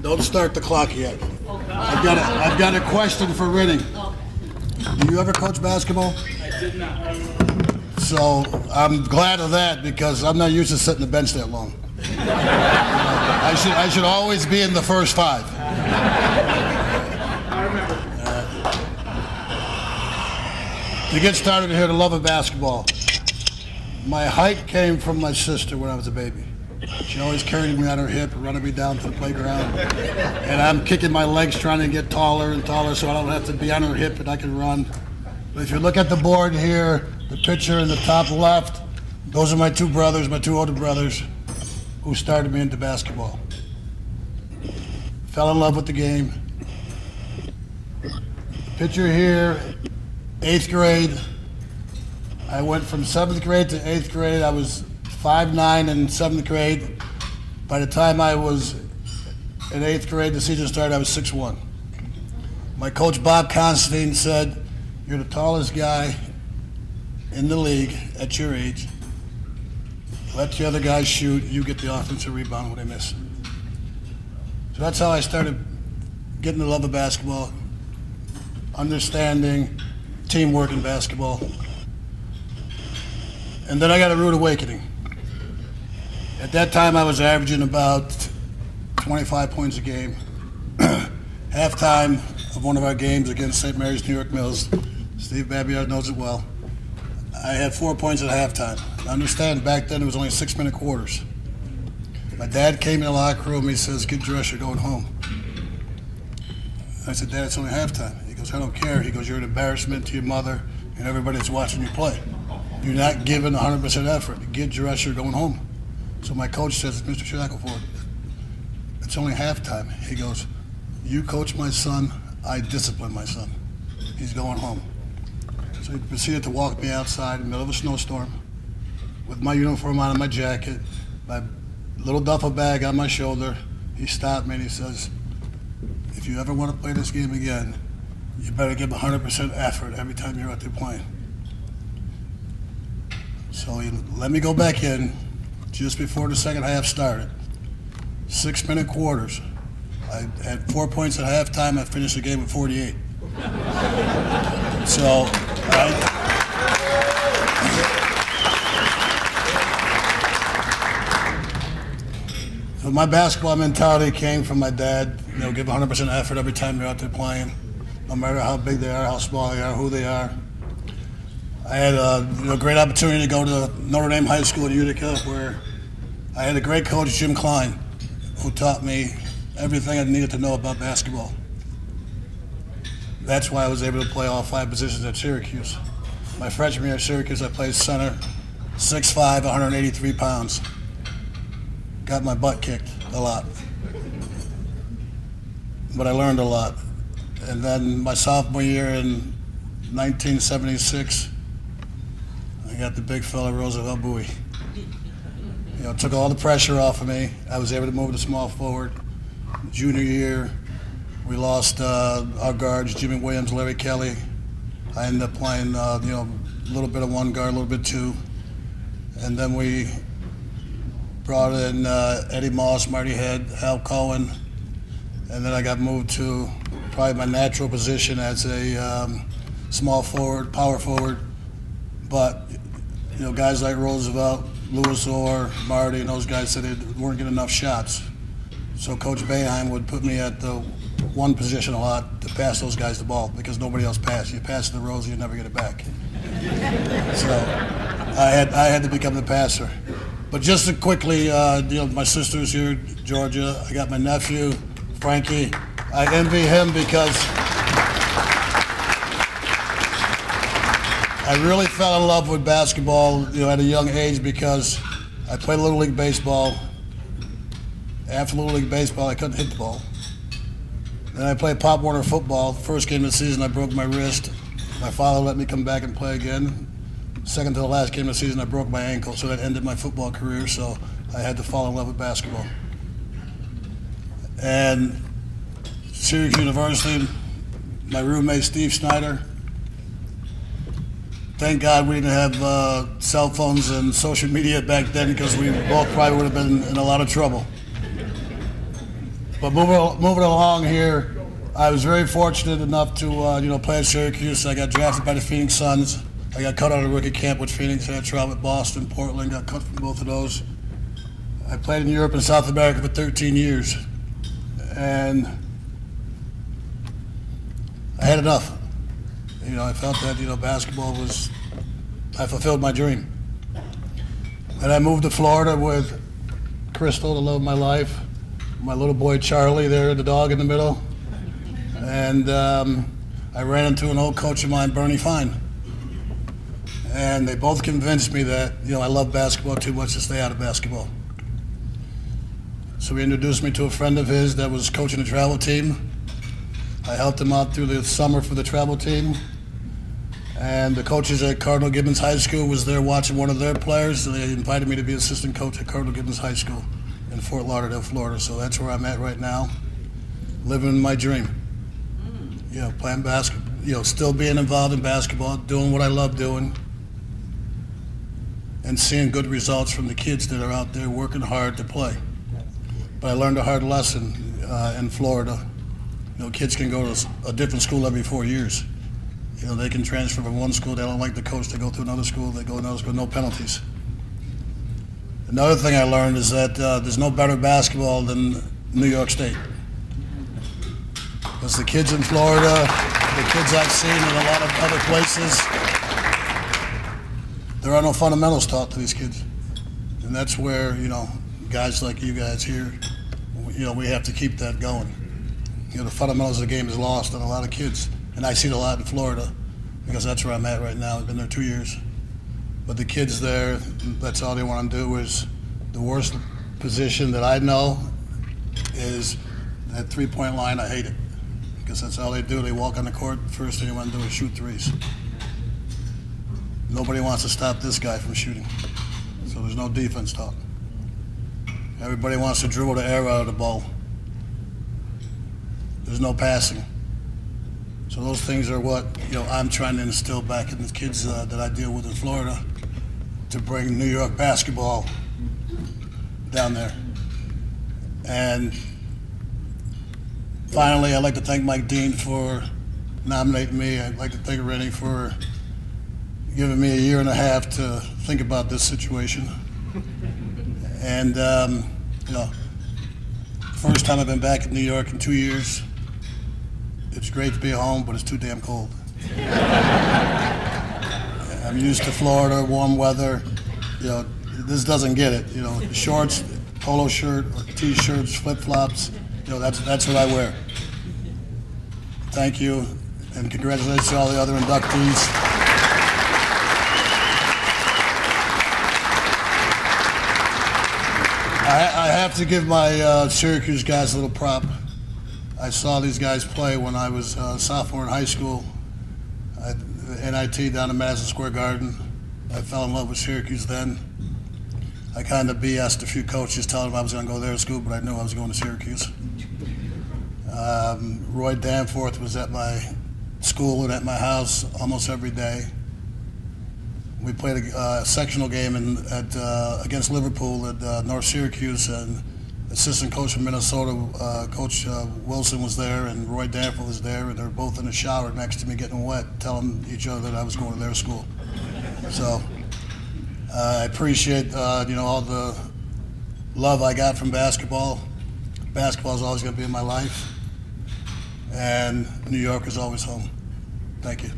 Don't start the clock yet. I've got a question for Rennie. Do you ever coach basketball? I did not. So I'm glad of that because I'm not used to sitting the bench that long. I should always be in the first five. I remember. To get started here, the love of basketball. My height came from my sister when I was a baby. She always carried me on her hip, running me down to the playground. And I'm kicking my legs trying to get taller and taller so I don't have to be on her hip and I can run. But if you look at the board here, the picture in the top left, those are my two brothers, my two older brothers, who started me into basketball. Fell in love with the game. The picture here, 8th grade. I went from 7th grade to 8th grade. I was 5'9" in 7th grade. By the time I was in 8th grade, the season started, I was 6'1". My coach, Bob Constantine, said, "You're the tallest guy in the league at your age. Let the other guys shoot. You get the offensive rebound when they miss." So that's how I started getting the love of basketball, understanding teamwork in basketball. And then I got a rude awakening. At that time, I was averaging about 25 points a game. Halftime of one of our games against St. Mary's New York Mills, Steve Babillard knows it well, I had 4 points at halftime. Understand, back then it was only 6-minute quarters. My dad came in the locker room, he says, "Get dressed, you're going home." I said, "Dad, it's only halftime." He goes, "I don't care." He goes, "You're an embarrassment to your mother and everybody that's watching you play. You're not giving 100% effort. Get dressed, you're going home." So my coach says, "Mr. Shackleford, it's only halftime." He goes, "You coach my son, I discipline my son. He's going home." So he proceeded to walk me outside in the middle of a snowstorm with my uniform on and my jacket, my little duffel bag on my shoulder. He stopped me and he says, "If you ever want to play this game again, you better give 100% effort every time you're out there playing." So he let me go back in just before the second half started. 6-minute quarters. I had 4 points at halftime. I finished the game with 48. So so my basketball mentality came from my dad. Give 100% effort every time you're out there playing, no matter how big they are, how small they are, who they are. I had a great opportunity to go to Notre Dame High School in Utica, where I had a great coach, Jim Klein, who taught me everything I needed to know about basketball. That's why I was able to play all 5 positions at Syracuse. My freshman year at Syracuse, I played center, 6'5", 183 pounds. Got my butt kicked a lot. But I learned a lot. And then my sophomore year in 1976, I got the big fella, Roosevelt Bowie. Took all the pressure off of me. I was able to move to small forward. Junior year, we lost our guards, Jimmy Williams, Larry Kelly. I ended up playing, a little bit of one guard, a little bit two. And then we brought in Eddie Moss, Marty Head, Al Cohen. And then I got moved to probably my natural position as a small forward, power forward. But, guys like Roosevelt, Lewis Orr, Marty, and those guys said they weren't getting enough shots. So Coach Boeheim would put me at the one position a lot to pass those guys the ball because nobody else passed. You pass it to Rose, you never get it back. So I had to become the passer. But just to quickly, my sister's here, Georgia. I got my nephew, Frankie. I envy him because I really fell in love with basketball, at a young age because I played Little League Baseball. After Little League Baseball, I couldn't hit the ball. Then I played Pop Warner football. First game of the season, I broke my wrist. My father let me come back and play again. Second to the last game of the season, I broke my ankle, so that ended my football career, so I had to fall in love with basketball. And Syracuse University, my roommate, Steve Snyder. Thank God we didn't have cell phones and social media back then because we both probably would have been in a lot of trouble. But moving along here, I was very fortunate enough to play at Syracuse. I got drafted by the Phoenix Suns. I got cut out of rookie camp with Phoenix. I had trial with Boston, Portland. Got cut from both of those. I played in Europe and South America for 13 years, and I had enough. I felt that basketball was. I fulfilled my dream. And I moved to Florida with Crystal, the love of my life, my little boy Charlie there, the dog in the middle. And I ran into an old coach of mine, Bernie Fine. And they both convinced me that, I love basketball too much to stay out of basketball. So he introduced me to a friend of his that was coaching the travel team. I helped him out through the summer for the travel team. And the coaches at Cardinal Gibbons High School was there watching one of their players, so they invited me to be assistant coach at Cardinal Gibbons High School in Fort Lauderdale, Florida. So that's where I'm at right now, living my dream. Playing basketball, still being involved in basketball, doing what I love doing, and seeing good results from the kids that are out there working hard to play. But I learned a hard lesson in Florida. Kids can go to a different school every 4 years. They can transfer from one school, they don't like the coach, they go to another school, they go to another school, no penalties. Another thing I learned is that there's no better basketball than New York State. Because the kids in Florida, the kids I've seen in a lot of other places, there are no fundamentals taught to these kids. And that's where, guys like you guys here, we have to keep that going. The fundamentals of the game is lost on a lot of kids. And I see it a lot in Florida because that's where I'm at right now. I've been there 2 years. But the kids there, that's all they want to do is the worst position that I know is that three-point line. I hate it because that's all they do. They walk on the court, first thing they want to do is shoot threes. Nobody wants to stop this guy from shooting. So there's no defense taught. Everybody wants to dribble the air out of the ball. There's no passing. So those things are what I'm trying to instill back in the kids that I deal with in Florida to bring New York basketball down there. And finally, I'd like to thank Mike Dean for nominating me. I'd like to thank Rennie for giving me a year and a half to think about this situation. And first time I've been back in New York in 2 years. It's great to be home, but it's too damn cold. I'm used to Florida, warm weather. This doesn't get it. Shorts, polo shirt, or t-shirts, flip-flops. That's what I wear. Thank you, and congratulations to all the other inductees. I have to give my Syracuse guys a little prop. I saw these guys play when I was a sophomore in high school at NIT down in Madison Square Garden. I fell in love with Syracuse then. I kind of BS'd a few coaches telling them I was going to go there to school, but I knew I was going to Syracuse. Roy Danforth was at my school and at my house almost every day. We played a sectional game against Liverpool at North Syracuse, and assistant coach from Minnesota, Coach Wilson was there, and Roy Danforth was there, and they were both in the shower next to me getting wet, telling each other that I was going to their school. So I appreciate all the love I got from basketball. Basketball is always going to be in my life, and New York is always home. Thank you.